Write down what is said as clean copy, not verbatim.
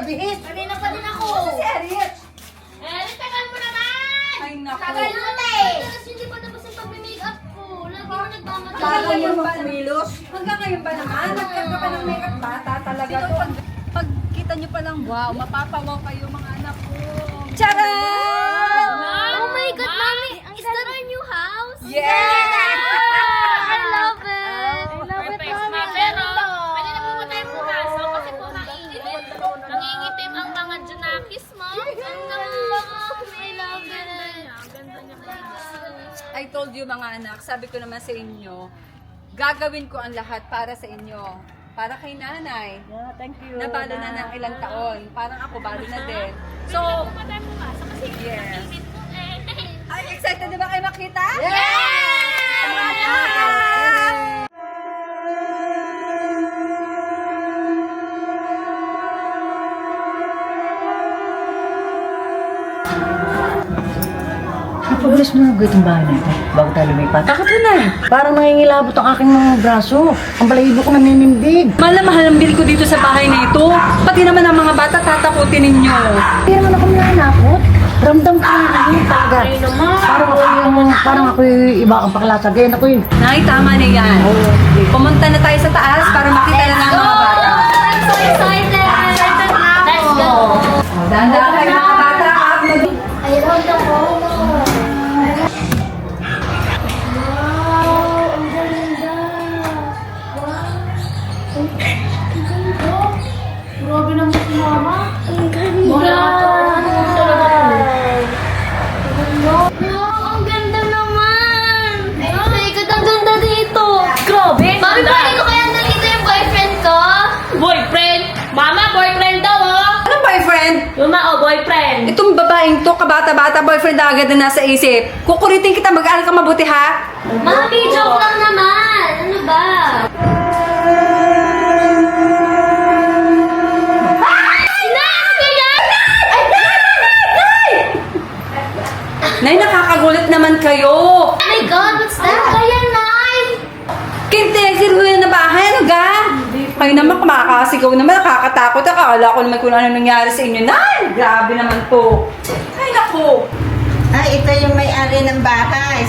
bihis. Kanina pa din ako. Si Eric. Tagal mo naman! Ay, naku. Tagal mo na eh! Tapos hindi pa tapos yung pag-makeup ko. Lagi mo nagmamadali. Hanggang ngayon ba kumilos? Hanggang ngayon ba naman? Nagkaka pa ng makeup bata talaga to. Pag kita nyo pa lang, wow, mapapawaw kayo mga anak ko. Charan! Oh my God, Mami! Is that our new house? Yeah! I love it! I love it, Mami! Pero, pwede na pumunta yung bukas. So, kasi po mainit. Nangingitim ang mga Junakis mo. I love it! I told you mga anak, sabi ko naman sa inyo, gagawin ko ang lahat para sa inyo. Para kay nanay. Yeah, thank you. Nabalo na ng ilang taon. Parang ako, balo na din. So, Pumunta yung bukas. So, kasi yes. mainit po eh. Ay, excited na ba kayo makita? Napabilis mo na itong bahay na ito bago tayo lumipat. Bakit na eh? Parang nangingilabot ang aking mga braso. Ang balahibo ko naninindig. Mahal na mahal ang bil ko dito sa bahay na ito. Pati naman ang mga bata tatakutin ninyo. Hindi naman ako nanakot. Ramdam ko na ngayon talaga. Parang ako iba ang paklasa. Ganyan ako eh. Nay, tama na yan. Pumunta na tayo sa taas para makita lang ang mga bata. I'm so excited! Excited na ako! Let's go! Dahan-dahan kayo mga bata. I love the photo! Wow! Ang ganda! Wow! Ang ganda! Grabe naman si Mama! Ang ganda! Wow! Ang ganda naman! Oh my God! Ang ganda dito! Grabe! Mami, pwede ko kaya nalito yung boyfriend ko? Boyfriend! Mama, boyfriend daw oh! Anong boyfriend? Luma oh, boyfriend! Itong babaeng to, kabata-bata, boyfriend na agad na nasa isip. Kukuritin kita, mag-aaral ka mabuti ha? Mami, joke lang naman! Ano ba? Nay, nakakagulat naman kayo. Oh my God, what's that? Kaya, Nay! Kintesin mo na bahay, ano ga? Kayo naman, kumakasigaw naman, nakakatakot. Akala ko naman kung ano nangyari sa inyo. Nay, grabe naman to. Ay, naku. Ay, ito yung may-ari ng bahay.